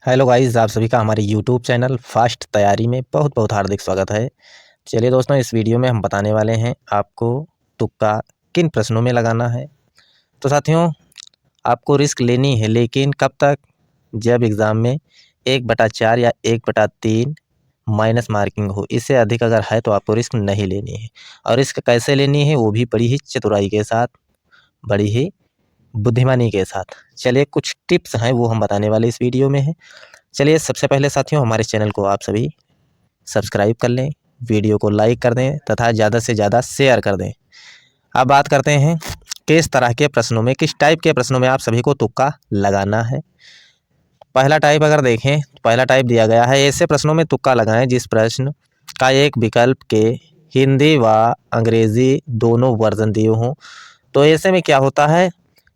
Hello guys, आप सभी का हमारे यूट्यूब चैनल फास्ट तैयारी में बहुत बहुत हार्दिक स्वागत है। चलिए दोस्तों, इस वीडियो में हम बताने वाले हैं आपको तुक्का किन प्रश्नों में लगाना है। तो साथियों, आपको रिस्क लेनी है, लेकिन कब तक? जब एग्ज़ाम में 1/4 या 1/3 माइनस मार्किंग हो। इससे अधिक अगर है तो आपको रिस्क नहीं लेनी है। और रिस्क कैसे लेनी है, वो भी बड़ी ही चतुराई के साथ, बड़ी ही बुद्धिमानी के साथ। चलिए, कुछ टिप्स हैं वो हम बताने वाले इस वीडियो में हैं। चलिए, सबसे पहले साथियों, हमारे चैनल को आप सभी सब्सक्राइब कर लें, वीडियो को लाइक कर दें तथा ज़्यादा से ज़्यादा शेयर कर दें। अब बात करते हैं किस तरह के प्रश्नों में, किस टाइप के प्रश्नों में आप सभी को तुक्का लगाना है। पहला टाइप अगर देखें, पहला टाइप दिया गया है, ऐसे प्रश्नों में तुक्का लगाएं जिस प्रश्न का एक विकल्प के हिंदी व अंग्रेजी दोनों वर्जन दिए हों। तो ऐसे में क्या होता है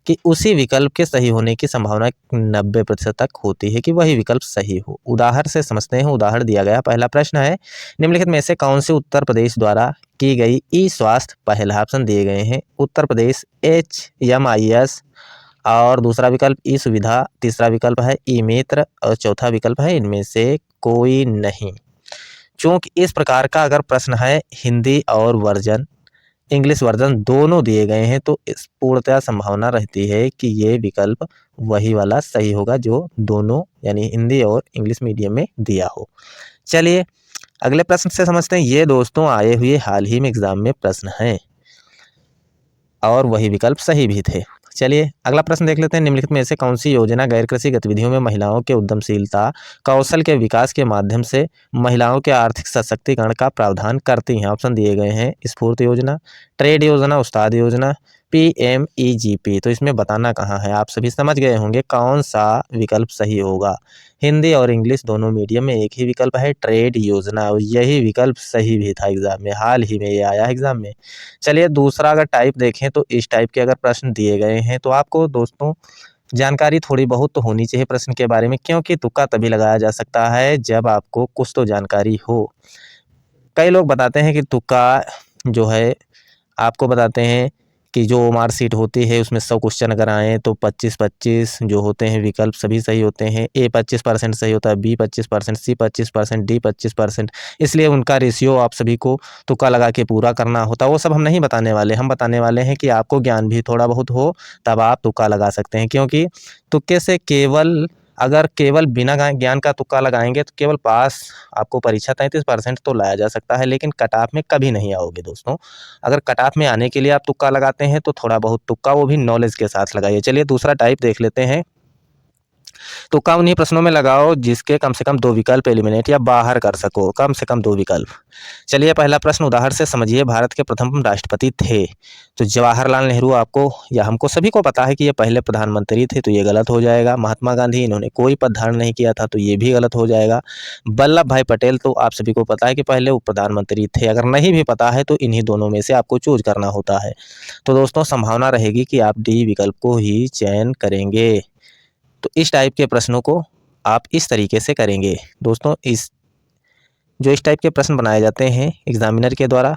कि उसी विकल्प के सही होने की संभावना 90% तक होती है कि वही विकल्प सही हो। उदाहरण से समझते हैं। उदाहरण दिया गया, पहला प्रश्न है, निम्नलिखित में से कौन से उत्तर प्रदेश द्वारा की गई ई स्वास्थ्य, पहला ऑप्शन दिए गए हैं उत्तर प्रदेश HMIS, और दूसरा विकल्प ई सुविधा, तीसरा विकल्प है ई मित्र और चौथा विकल्प है इनमें से कोई नहीं। चूंकि इस प्रकार का अगर प्रश्न है, हिंदी और वर्जन इंग्लिश वर्जन दोनों दिए गए हैं, तो इस पूर्णतः संभावना रहती है कि ये विकल्प वही वाला सही होगा जो दोनों यानी हिंदी और इंग्लिश मीडियम में दिया हो। चलिए अगले प्रश्न से समझते हैं। ये दोस्तों आए हुए हाल ही में एग्जाम में प्रश्न हैं और वही विकल्प सही भी थे। चलिए अगला प्रश्न देख लेते हैं। निम्नलिखित में से कौन सी योजना गैर कृषि गतिविधियों में महिलाओं के उद्यमशीलता, कौशल के विकास के माध्यम से महिलाओं के आर्थिक सशक्तिकरण का प्रावधान करती हैं? ऑप्शन दिए गए हैं स्फूर्ति योजना, ट्रेड योजना, उस्ताद योजना, PMEGP। तो इसमें बताना कहाँ है, आप सभी समझ गए होंगे कौन सा विकल्प सही होगा। हिंदी और इंग्लिश दोनों मीडियम में एक ही विकल्प है, ट्रेड योजना, और यही विकल्प सही भी था एग्जाम में, हाल ही में ये आया एग्जाम में। चलिए दूसरा अगर टाइप देखें, तो इस टाइप के अगर प्रश्न दिए गए हैं तो आपको दोस्तों जानकारी थोड़ी बहुत तो होनी चाहिए प्रश्न के बारे में, क्योंकि तुक्का तभी लगाया जा सकता है जब आपको कुछ तो जानकारी हो। कई लोग बताते हैं कि तुक्का जो है, आपको बताते हैं कि जो मार्कशीट होती है उसमें 100 क्वेश्चन अगर आए तो 25-25 जो होते हैं विकल्प सभी सही होते हैं। A 25% सही होता है, B 25%, C 25%, D 25%। इसलिए उनका रेशियो आप सभी को तुक्का लगा के पूरा करना होता है। वो सब हम नहीं बताने वाले, हम बताने वाले हैं कि आपको ज्ञान भी थोड़ा बहुत हो तब आप तुक्का लगा सकते हैं। क्योंकि तुक्के से केवल बिना ज्ञान का तुक्का लगाएंगे तो केवल पास आपको परीक्षा 33% तो लाया जा सकता है, लेकिन कट ऑफ में कभी नहीं आओगे दोस्तों। अगर कट ऑफ में आने के लिए आप तुक्का लगाते हैं तो थोड़ा बहुत तुक्का वो भी नॉलेज के साथ लगाइए। चलिए दूसरा टाइप देख लेते हैं। तुक्का उन्हीं प्रश्नों में लगाओ जिसके कम से कम 2 विकल्प एलिमिनेट या बाहर कर सको, कम से कम 2 विकल्प। चलिए पहला प्रश्न उदाहरण से समझिए, भारत के प्रथम राष्ट्रपति थे। तो जवाहरलाल नेहरू आपको या हमको सभी को पता है कि ये पहले प्रधानमंत्री थे, तो ये गलत हो जाएगा। महात्मा गांधी, इन्होंने कोई पद धारण नहीं किया था, तो ये भी गलत हो जाएगा। वल्लभ भाई पटेल, तो आप सभी को पता है कि पहले वो प्रधानमंत्री थे। अगर नहीं भी पता है तो इन्हीं दोनों में से आपको चूज करना होता है। तो दोस्तों संभावना रहेगी कि आप डी विकल्प को ही चयन करेंगे। तो इस टाइप के प्रश्नों को आप इस तरीके से करेंगे दोस्तों। इस टाइप के प्रश्न बनाए जाते हैं एग्जामिनर के द्वारा,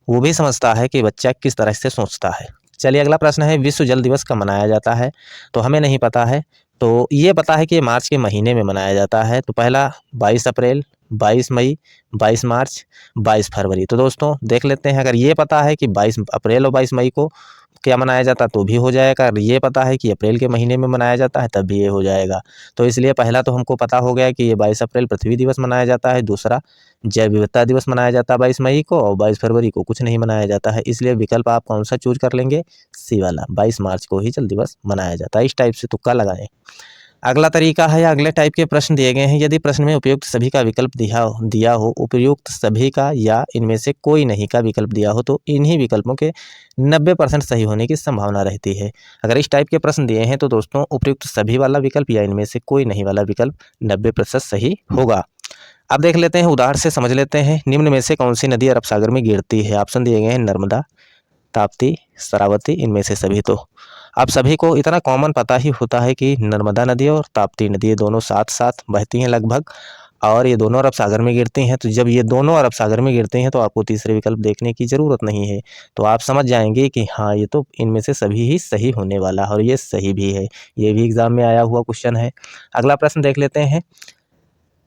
वो भी समझता है कि बच्चा किस तरह से सोचता है। चलिए अगला प्रश्न है, विश्व जल दिवस कब मनाया जाता है? तो हमें नहीं पता है, तो ये पता है कि ये मार्च के महीने में मनाया जाता है। तो पहला 22 अप्रैल, 22 मई, 22 मार्च, 22 फरवरी। तो दोस्तों देख लेते हैं, अगर ये पता है कि 22 अप्रैल और 22 मई को क्या मनाया जाता तो भी हो जाएगा। अगर ये पता है कि अप्रैल के महीने में मनाया जाता है तब भी ये हो जाएगा। तो इसलिए पहला तो हमको पता हो गया कि ये 22 अप्रैल पृथ्वी दिवस मनाया जाता है। दूसरा जैव विविधता दिवस मनाया जाता है 22 मई को, और 22 फरवरी को कुछ नहीं मनाया जाता है। इसलिए विकल्प आप कौन सा चूज कर लेंगे? सी वाला, 22 मार्च को ही जल दिवस मनाया जाता है। इस टाइप से तुक्का लगाएं। अगला तरीका है, अगले टाइप के प्रश्न दिए गए हैं, यदि प्रश्न में उपयुक्त सभी का विकल्प दिया हो, उपयुक्त सभी का या इनमें से कोई नहीं का विकल्प दिया हो, तो इन्हीं विकल्पों के 90% सही होने की संभावना रहती है। अगर इस टाइप के प्रश्न दिए हैं तो दोस्तों उपयुक्त सभी वाला विकल्प या इनमें से कोई नहीं वाला विकल्प 90% सही होगा। अब देख लेते हैं, उदाहरण से समझ लेते हैं। निम्न में से कौन सी नदी अरब सागर में गिरती है? ऑप्शन दिए गए हैं नर्मदा, ताप्ती, शरावती, इनमें से सभी। तो आप सभी को इतना कॉमन पता ही होता है कि नर्मदा नदी और ताप्ती नदी ये दोनों साथ साथ बहती हैं लगभग, और ये दोनों अरब सागर में गिरती हैं। तो जब ये दोनों अरब सागर में गिरती हैं तो आपको तीसरे विकल्प देखने की ज़रूरत नहीं है। तो आप समझ जाएंगे कि हाँ, ये तो इनमें से सभी ही सही होने वाला है और ये सही भी है। ये भी एग्ज़ाम में आया हुआ क्वेश्चन है। अगला प्रश्न देख लेते हैं।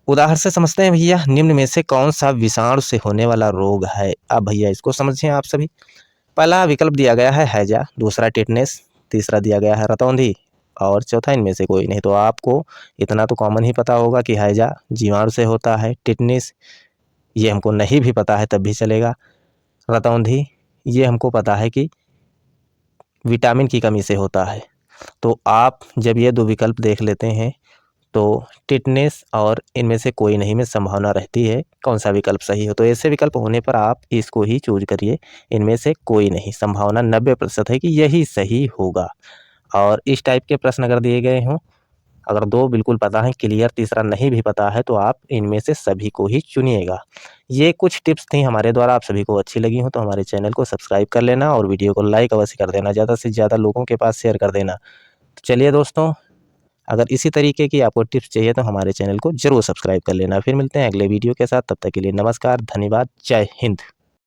उदाहरण से समझते हैं भैया, निम्न में से कौन सा विषाणु से होने वाला रोग है। अब भैया इसको समझें आप सभी। पहला विकल्प दिया गया है हैजा, दूसरा टिटनेस, तीसरा दिया गया है रतौंधी और चौथा इनमें से कोई नहीं। तो आपको इतना तो कॉमन ही पता होगा कि हैजा जीवाणु से होता है, टिटनेस ये हमको नहीं भी पता है तब भी चलेगा, रतौंधी ये हमको पता है कि विटामिन की कमी से होता है। तो आप जब ये दो विकल्प देख लेते हैं तो टिटनेस और इनमें से कोई नहीं में संभावना रहती है कौन सा विकल्प सही हो। तो ऐसे विकल्प होने पर आप इसको ही चूज करिए, इनमें से कोई नहीं, संभावना 90% है कि यही सही होगा। और इस टाइप के प्रश्न अगर दिए गए हों, अगर दो बिल्कुल पता है क्लियर, तीसरा नहीं भी पता है, तो आप इनमें से सभी को ही चुनिएगा। ये कुछ टिप्स थी हमारे द्वारा, आप सभी को अच्छी लगी हो तो हमारे चैनल को सब्सक्राइब कर लेना और वीडियो को लाइक अवश्य कर देना, ज़्यादा से ज़्यादा लोगों के पास शेयर कर देना। तो चलिए दोस्तों, अगर इसी तरीके की आपको टिप्स चाहिए तो हमारे चैनल को ज़रूर सब्सक्राइब कर लेना। फिर मिलते हैं अगले वीडियो के साथ, तब तक के लिए नमस्कार, धन्यवाद, जय हिंद।